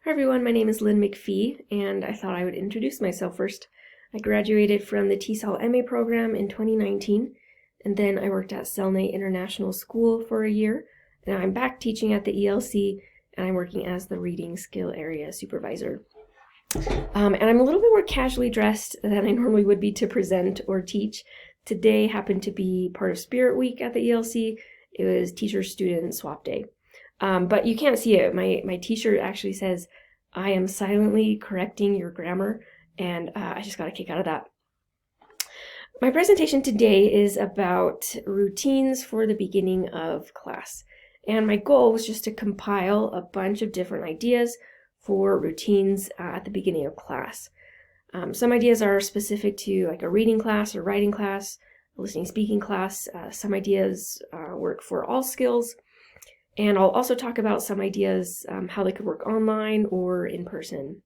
Hi everyone, my name is Lynn McPhee, and I thought I would introduce myself first. I graduated from the TESOL MA program in 2019, and then I worked at Selnay International School for a year. Now I'm back teaching at the ELC, and I'm working as the Reading Skill Area Supervisor. And I'm a little bit more casually dressed than I normally would be to present or teach. Today happened to be part of Spirit Week at the ELC. It was teacher-student swap day. But you can't see it. My t-shirt actually says, "I am silently correcting your grammar," and I just got a kick out of that. My presentation today is about routines for the beginning of class. And my goal was just to compile a bunch of different ideas for routines at the beginning of class. Some ideas are specific to like a reading class or writing class, a listening speaking class. Some ideas work for all skills. And I'll also talk about some ideas, how they could work online or in person.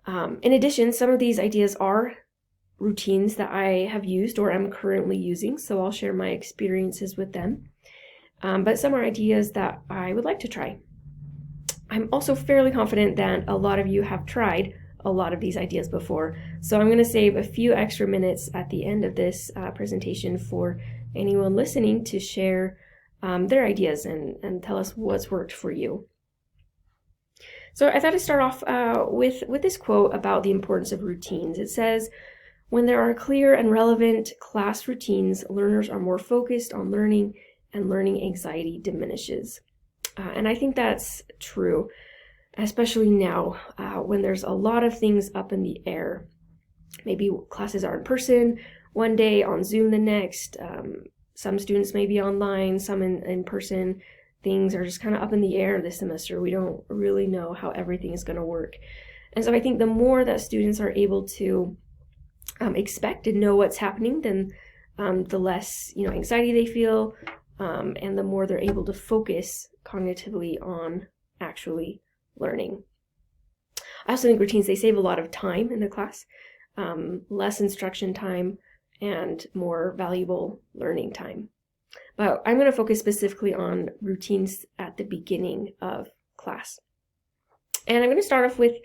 In addition, some of these ideas are routines that I have used or am currently using, so I'll share my experiences with them. But some are ideas that I would like to try. I'm also fairly confident that a lot of you have tried a lot of these ideas before, so I'm going to save a few extra minutes at the end of this presentation for anyone listening to share their ideas and tell us what's worked for you. So I thought I'd start off with this quote about the importance of routines. It says, "When there are clear and relevant class routines, learners are more focused on learning and learning anxiety diminishes." And I think that's true, especially now when there's a lot of things up in the air. Maybe classes are in person one day, on Zoom the next. Some students may be online, some in person. Things are just kind of up in the air this semester. We don't really know how everything is going to work. And so I think the more that students are able to expect and know what's happening, then the less anxiety they feel, and the more they're able to focus cognitively on actually learning. I also think routines, they save a lot of time in the class, less instruction time, and more valuable learning time. But I'm going to focus specifically on routines at the beginning of class. And I'm going to start off with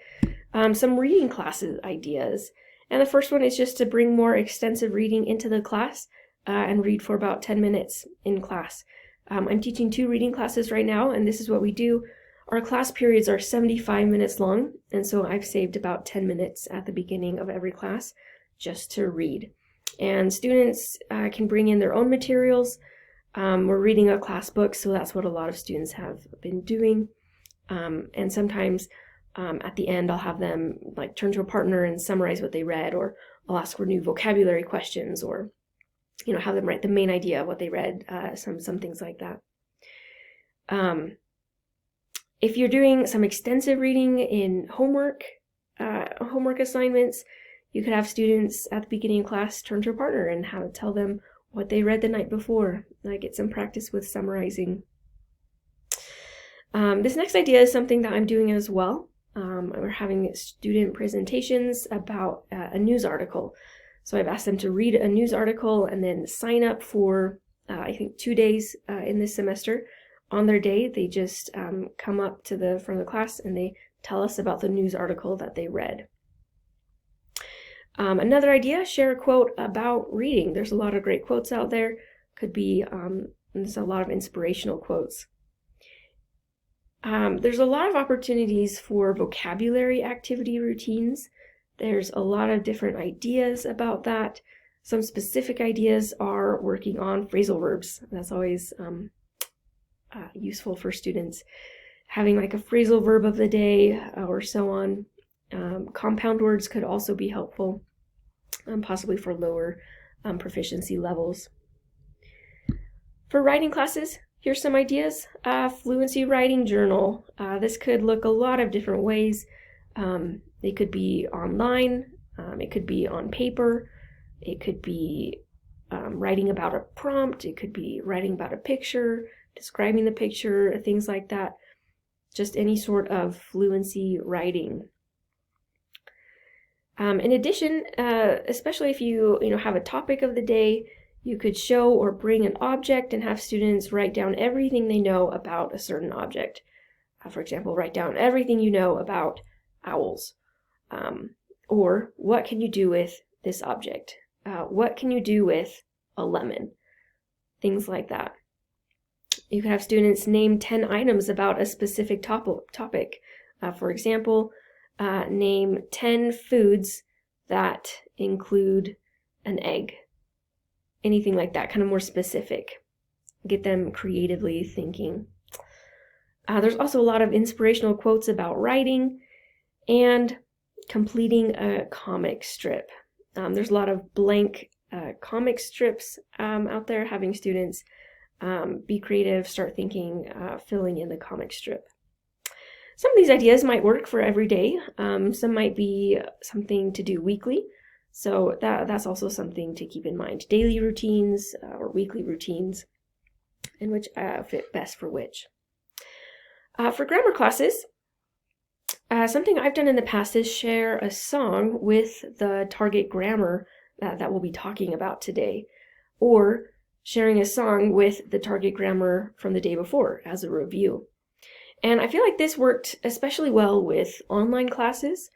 some reading classes ideas. And the first one is just to bring more extensive reading into the class and read for about 10 minutes in class. I'm teaching 2 reading classes right now, and this is what we do. Our class periods are 75 minutes long, and so I've saved about 10 minutes at the beginning of every class just to read. And students can bring in their own materials. We're reading a class book, so that's what a lot of students have been doing. And sometimes at the end, I'll have them turn to a partner and summarize what they read, or I'll ask for new vocabulary questions, or have them write the main idea of what they read, some things like that. If you're doing some extensive reading in homework assignments, you could have students at the beginning of class turn to a partner and tell them what they read the night before. Get some practice with summarizing. This next idea is something that I'm doing as well. We're having student presentations about a news article. So I've asked them to read a news article and then sign up for, I think, 2 days in this semester. On their day, they just come up to the front of the class and they tell us about the news article that they read. Another idea, share a quote about reading. There's a lot of great quotes out there. Could be, there's a lot of inspirational quotes. There's a lot of opportunities for vocabulary activity routines. There's a lot of different ideas about that. Some specific ideas are working on phrasal verbs. That's always useful for students. Having a phrasal verb of the day or so on. Compound words could also be helpful, possibly for lower proficiency levels. For writing classes, here's some ideas. Fluency writing journal. This could look a lot of different ways. It could be online. It could be on paper. It could be writing about a prompt. It could be writing about a picture, describing the picture, things like that. Just any sort of fluency writing. In addition, especially if you have a topic of the day, you could show or bring an object and have students write down everything they know about a certain object. For example, write down everything you know about owls. Or what can you do with this object? What can you do with a lemon? Things like that. You can have students name 10 items about a specific topic. For example, name 10 foods that include an egg. Anything like that, kind of more specific. Get them creatively thinking. There's also a lot of inspirational quotes about writing and completing a comic strip. There's a lot of blank comic strips out there, having students be creative, start thinking, filling in the comic strip. Some of these ideas might work for every day. Some might be something to do weekly. So that's also something to keep in mind. Daily routines or weekly routines, and which fit best for which. For grammar classes, something I've done in the past is share a song with the target grammar that we'll be talking about today, or sharing a song with the target grammar from the day before as a review. And I feel like this worked especially well with online classes.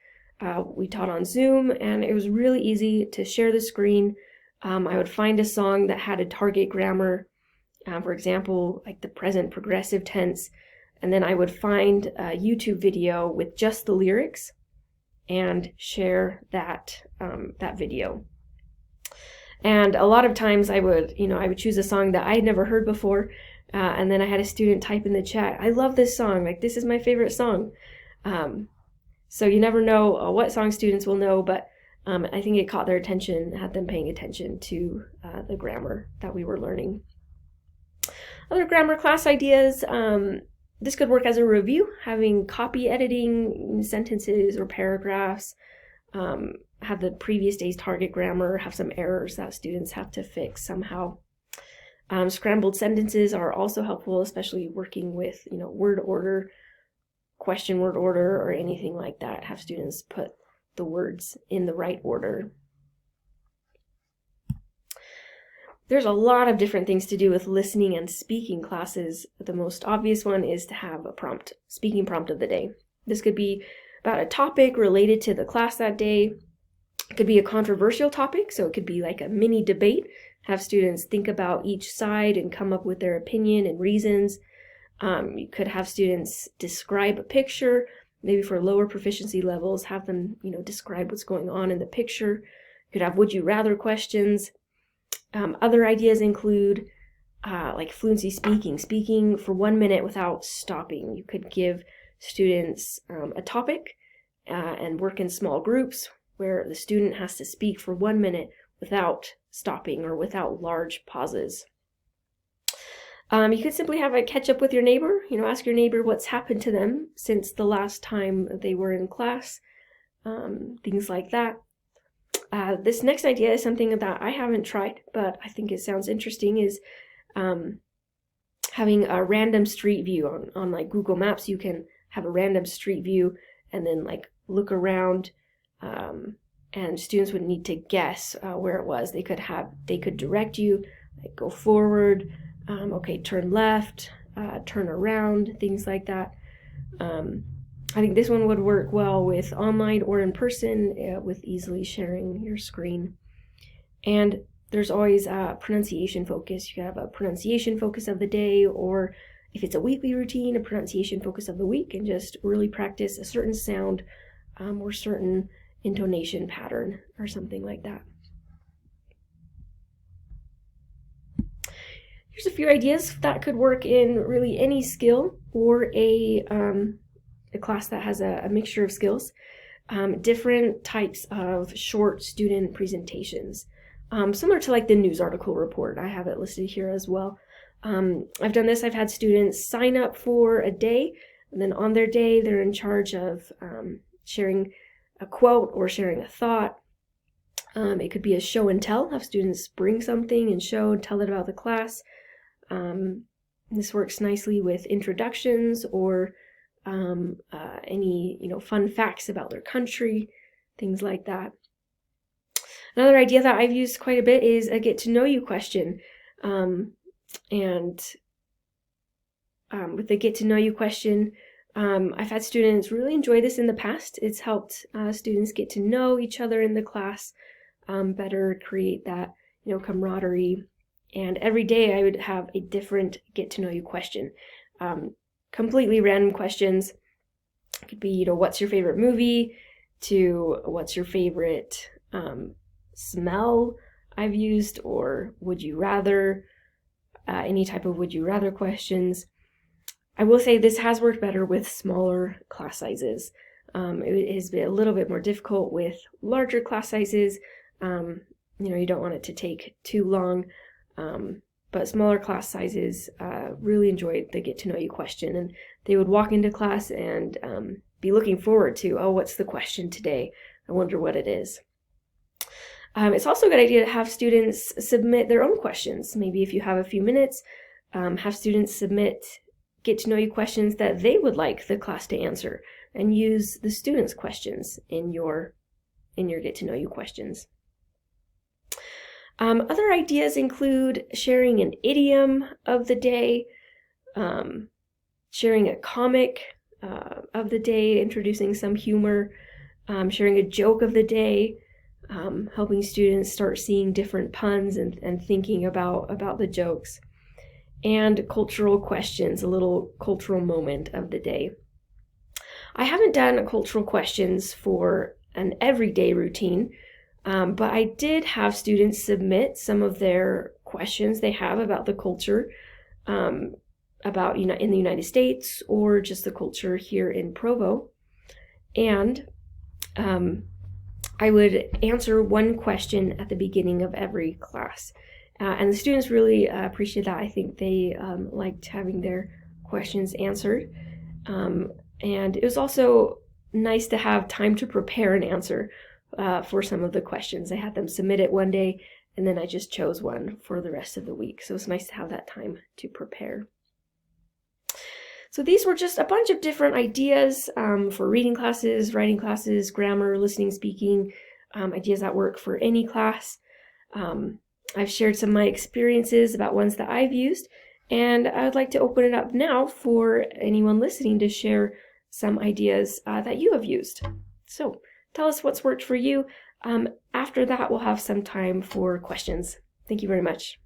We taught on Zoom, and it was really easy to share the screen. I would find a song that had a target grammar, for example, like the present progressive tense, and then I would find a YouTube video with just the lyrics and share that video. And a lot of times I would choose a song that I had never heard before, and then I had a student type in the chat, "I love this song, like this is my favorite song." So you never know what song students will know, but I think it caught their attention, had them paying attention to the grammar that we were learning. Other grammar class ideas, this could work as a review, having copy editing sentences or paragraphs, have the previous day's target grammar, have some errors that students have to fix somehow. Scrambled sentences are also helpful, especially working with word order, question word order, or anything like that. Have students put the words in the right order. There's a lot of different things to do with listening and speaking classes. The most obvious one is to have a speaking prompt of the day. This could be about a topic related to the class that day. It could be a controversial topic, so it could be like a mini debate. Have students think about each side and come up with their opinion and reasons. You could have students describe a picture, maybe for lower proficiency levels, have them describe what's going on in the picture. You could have would you rather questions. Other ideas include like fluency speaking for 1 minute without stopping. You could give students a topic and work in small groups where the student has to speak for 1 minute without stopping or without large pauses. You could simply have a catch up with your neighbor, ask your neighbor what's happened to them since the last time they were in class, things like that. This next idea is something that I haven't tried, but I think it sounds interesting, is having a random street view on like Google Maps. You can have a random street view and then like look around, and students would need to guess where it was. They could direct you, like go forward, okay, turn left, turn around, things like that. I think this one would work well with online or in person, with easily sharing your screen. And there's always a pronunciation focus. You can have a pronunciation focus of the day, or if it's a weekly routine, a pronunciation focus of the week, and just really practice a certain sound or certain intonation pattern or something like that. Here's a few ideas that could work in really any skill or a class that has a mixture of skills. Different types of short student presentations, similar to like the news article report. I have it listed here as well. I've done this. I've had students sign up for a day, and then on their day they're in charge of sharing a quote or sharing a thought. It could be a show and tell, have students bring something and show and tell it about the class. This works nicely with introductions or any fun facts about their country, things like that. Another idea that I've used quite a bit is a get to know you question. And with the get to know you question, I've had students really enjoy this in the past. It's helped students get to know each other in the class better, create that, camaraderie. And every day I would have a different get to know you question. Completely random questions. It could be, what's your favorite movie, to what's your favorite smell I've used, or would you rather, any type of would you rather questions. I will say this has worked better with smaller class sizes. It has been a little bit more difficult with larger class sizes. You don't want it to take too long, but smaller class sizes really enjoyed the get to know you question, and they would walk into class and be looking forward to, oh, what's the question today? I wonder what it is. It's also a good idea to have students submit their own questions. Maybe if you have a few minutes, have students submit get to know you questions that they would like the class to answer, and use the students' questions in your get to know you questions. Other ideas include sharing an idiom of the day, sharing a comic of the day, introducing some humor, sharing a joke of the day, helping students start seeing different puns and thinking about the jokes, and cultural questions, a little cultural moment of the day. I haven't done cultural questions for an everyday routine, but I did have students submit some of their questions they have about the culture, about in the United States, or just the culture here in Provo. And I would answer one question at the beginning of every class. And the students really appreciate that. I think they liked having their questions answered. And it was also nice to have time to prepare an answer for some of the questions. I had them submit it one day, and then I just chose one for the rest of the week. So it's nice to have that time to prepare. So these were just a bunch of different ideas for reading classes, writing classes, grammar, listening, speaking, ideas that work for any class. I've shared some of my experiences about ones that I've used, and I would like to open it up now for anyone listening to share some ideas that you have used. So tell us what's worked for you. After that, we'll have some time for questions. Thank you very much.